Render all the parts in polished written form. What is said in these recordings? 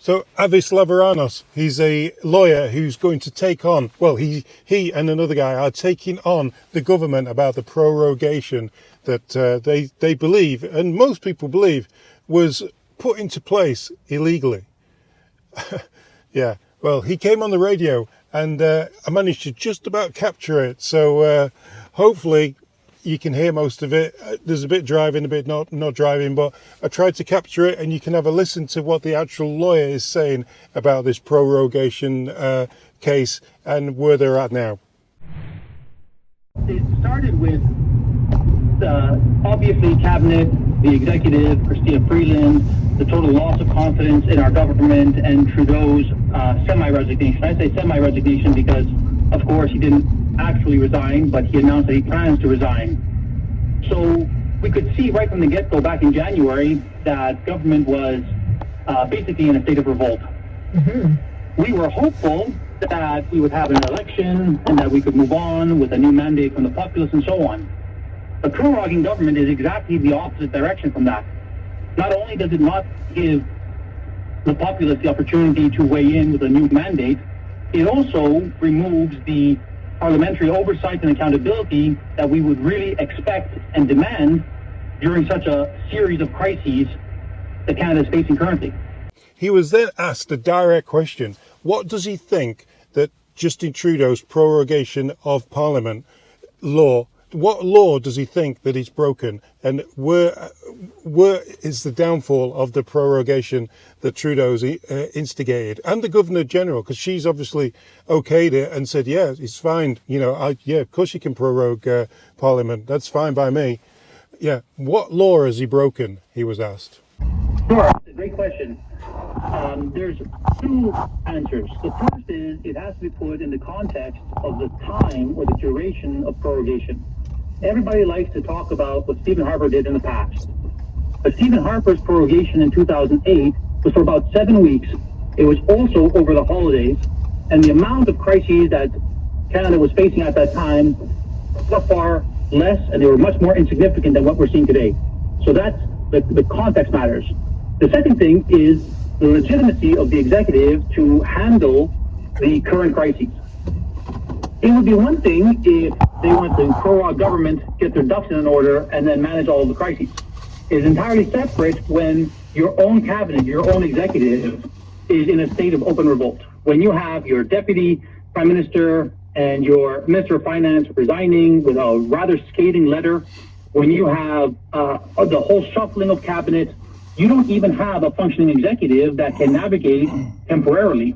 So Avis Laveranos, he's a lawyer who's going to take on, well, he and another guy are taking on the government about the prorogation that they believe, and most people believe, was put into place illegally. Yeah, well, he came on the radio and I managed to just about capture it. So hopefully you can hear most of it. There's a bit driving, a bit not driving, but I tried to capture it, and you can have a listen to what the actual lawyer is saying about this prorogation case and where they're at now. It started with obviously cabinet, the executive, Chrystia Freeland, the total loss of confidence in our government, and Trudeau's semi-resignation. I say semi-resignation because, of course, he didn't actually resign, but he announced that he plans to resign. So we could see right from the get-go back in January that government was basically in a state of revolt. Mm-hmm. We were hopeful that we would have an election and that we could move on with a new mandate from the populace and so on. The proroguing government is exactly the opposite direction from that. Not only does it not give the populace the opportunity to weigh in with a new mandate, it also removes the parliamentary oversight and accountability that we would really expect and demand during such a series of crises that Canada is facing currently. He was then asked a direct question. What does he think that Justin Trudeau's prorogation of Parliament law, what law does he think that he's broken, and where is the downfall of the prorogation that Trudeau's instigated, and the Governor General, because she's obviously okayed it and said, yeah, it's fine, yeah, of course you can prorogue Parliament, that's fine by me. Yeah, what law has he broken, he was asked. Sure, it's a great question. There's two answers. The first is it has to be put in the context of the time or the duration of prorogation. Everybody likes to talk about what Stephen Harper did in the past. But Stephen Harper's prorogation in 2008 was for about 7 weeks. It was also over the holidays, and the amount of crises that Canada was facing at that time were far less, and they were much more insignificant than what we're seeing today. So that's the context matters. The second thing is the legitimacy of the executive to handle the current crises. It would be one thing if they want the prorogue government get their ducks in order and then manage all of the crises. It is entirely separate when your own cabinet, your own executive is in a state of open revolt. When you have your deputy prime minister and your minister of finance resigning with a rather scathing letter, when you have the whole shuffling of cabinet, you don't even have a functioning executive that can navigate temporarily.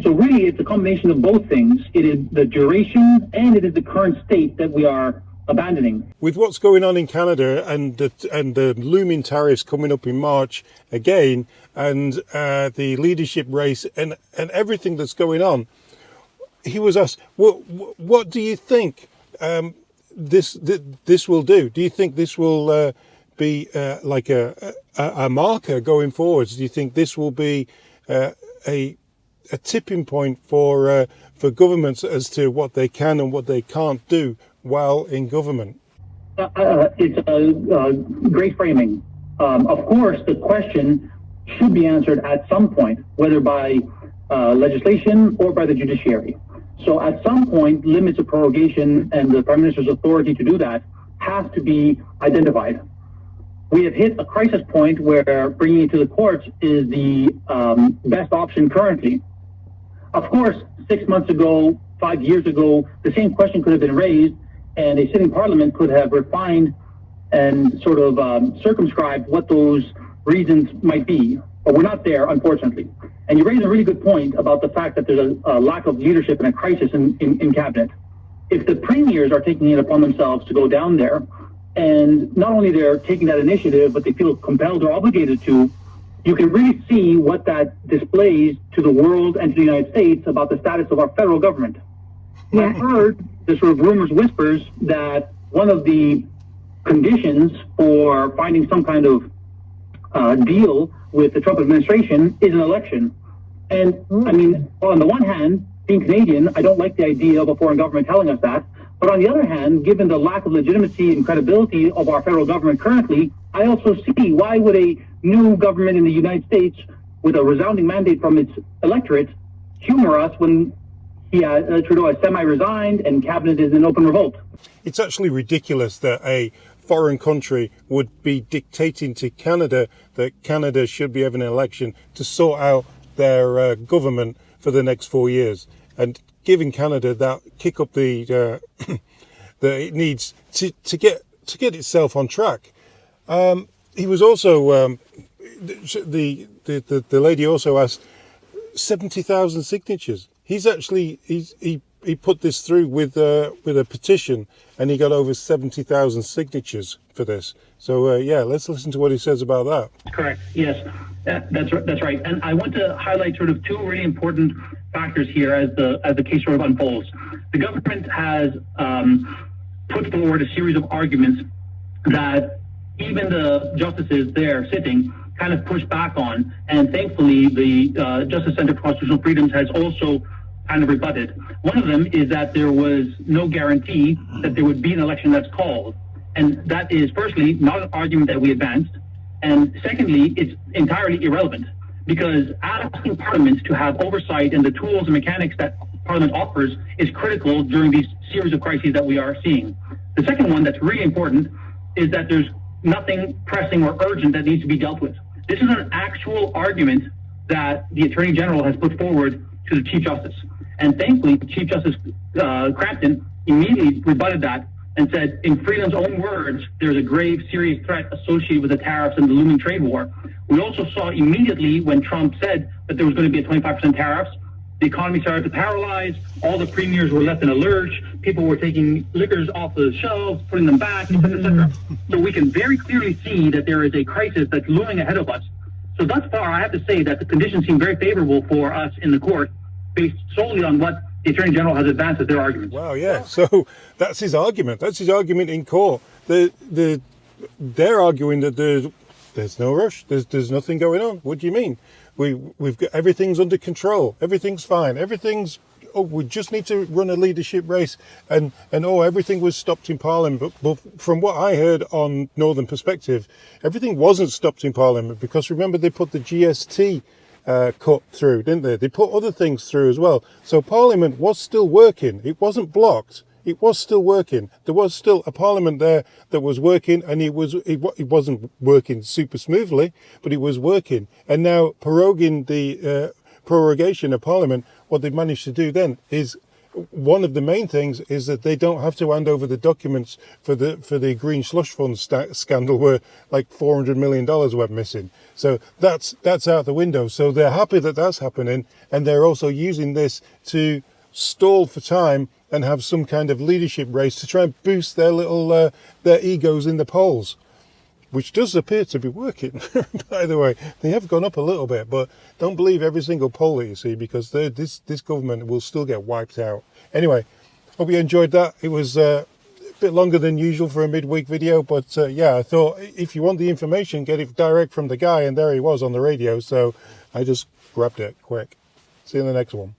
So really, it's a combination of both things. It is the duration and it is the current state that we are abandoning. With what's going on in Canada and the looming tariffs coming up in March again, and the leadership race and everything that's going on, he was asked, what do you think this will do? Do you think this will be like a marker going forwards? Do you think this will be a tipping point for governments as to what they can and what they can't do while in government? It's a great framing. Of course, the question should be answered at some point, whether by legislation or by the judiciary. So at some point, limits of prorogation and the Prime Minister's authority to do that have to be identified. We have hit a crisis point where bringing it to the courts is the best option currently. Of course, 6 months ago, 5 years ago, the same question could have been raised, and a sitting parliament could have refined and sort of circumscribed what those reasons might be. But we're not there, unfortunately. And you raise a really good point about the fact that there's a lack of leadership and a crisis in cabinet. If the premiers are taking it upon themselves to go down there, and not only they're taking that initiative, but they feel compelled or obligated to, you can really see what that displays to the world and to the United States about the status of our federal government. Yeah. I've heard the sort of rumors, whispers, that one of the conditions for finding some kind of deal with the Trump administration is an election. And I mean, on the one hand, being Canadian, I don't like the idea of a foreign government telling us that. But on the other hand, given the lack of legitimacy and credibility of our federal government currently, I also see why would a new government in the United States with a resounding mandate from its electorate, humor us when Trudeau has semi-resigned and cabinet is in open revolt. It's actually ridiculous that a foreign country would be dictating to Canada that Canada should be having an election to sort out their government for the next 4 years, and giving Canada that kick up the that it needs to get itself on track. He was also the lady also asked 70,000 signatures. He put this through with a petition, and he got over 70,000 signatures for this. So yeah, let's listen to what he says about that. Correct. Yes, that's right. And I want to highlight sort of two really important factors here as the case sort of unfolds. The government has put forward a series of arguments that even the justices there sitting kind of pushed back on, and thankfully the Justice Center for Constitutional Freedoms has also kind of rebutted. One of them is that there was no guarantee that there would be an election that's called. And that is, firstly, not an argument that we advanced. And secondly, it's entirely irrelevant, because asking Parliament to have oversight and the tools and mechanics that Parliament offers is critical during these series of crises that we are seeing. The second one that's really important is that there's nothing pressing or urgent that needs to be dealt with. This is an actual argument that the Attorney General has put forward to the Chief Justice. And thankfully, Chief Justice Crampton immediately rebutted that and said, in Freedom's own words, there's a grave, serious threat associated with the tariffs and the looming trade war. We also saw immediately when Trump said that there was going to be a 25% tariffs, the economy started to paralyze, all the premiers were left in a lurch, people were taking liquors off the shelves, putting them back, etc., etc. So we can very clearly see that there is a crisis that's looming ahead of us. So thus far, I have to say that the conditions seem very favorable for us in the court, based solely on what the Attorney General has advanced as their arguments. Wow, yeah. So that's his argument. That's his argument in court. They're arguing that there's no rush. There's nothing going on. What do you mean? We've got everything's under control. Everything's fine. We just need to run a leadership race, and everything was stopped in Parliament. But from what I heard on Northern Perspective, everything wasn't stopped in Parliament, because remember they put the GST cut through, didn't they? They put other things through as well. So Parliament was still working. It wasn't blocked. It was still working. There was still a Parliament there that was working, and it wasn't working super smoothly, but it was working. And now proroguing the prorogation of Parliament, what they've managed to do then is, one of the main things is that they don't have to hand over the documents for the green slush fund scandal, where like $400 million went missing. So that's out the window. So they're happy that that's happening, and they're also using this to stall for time and have some kind of leadership race to try and boost their little their egos in the polls, which does appear to be working. By the way, they have gone up a little bit, but don't believe every single poll that you see, because this government will still get wiped out. Anyway, hope you enjoyed that. It was a bit longer than usual for a midweek video, but yeah, I thought if you want the information, get it direct from the guy, and there he was on the radio, so I just grabbed it quick. See you in the next one.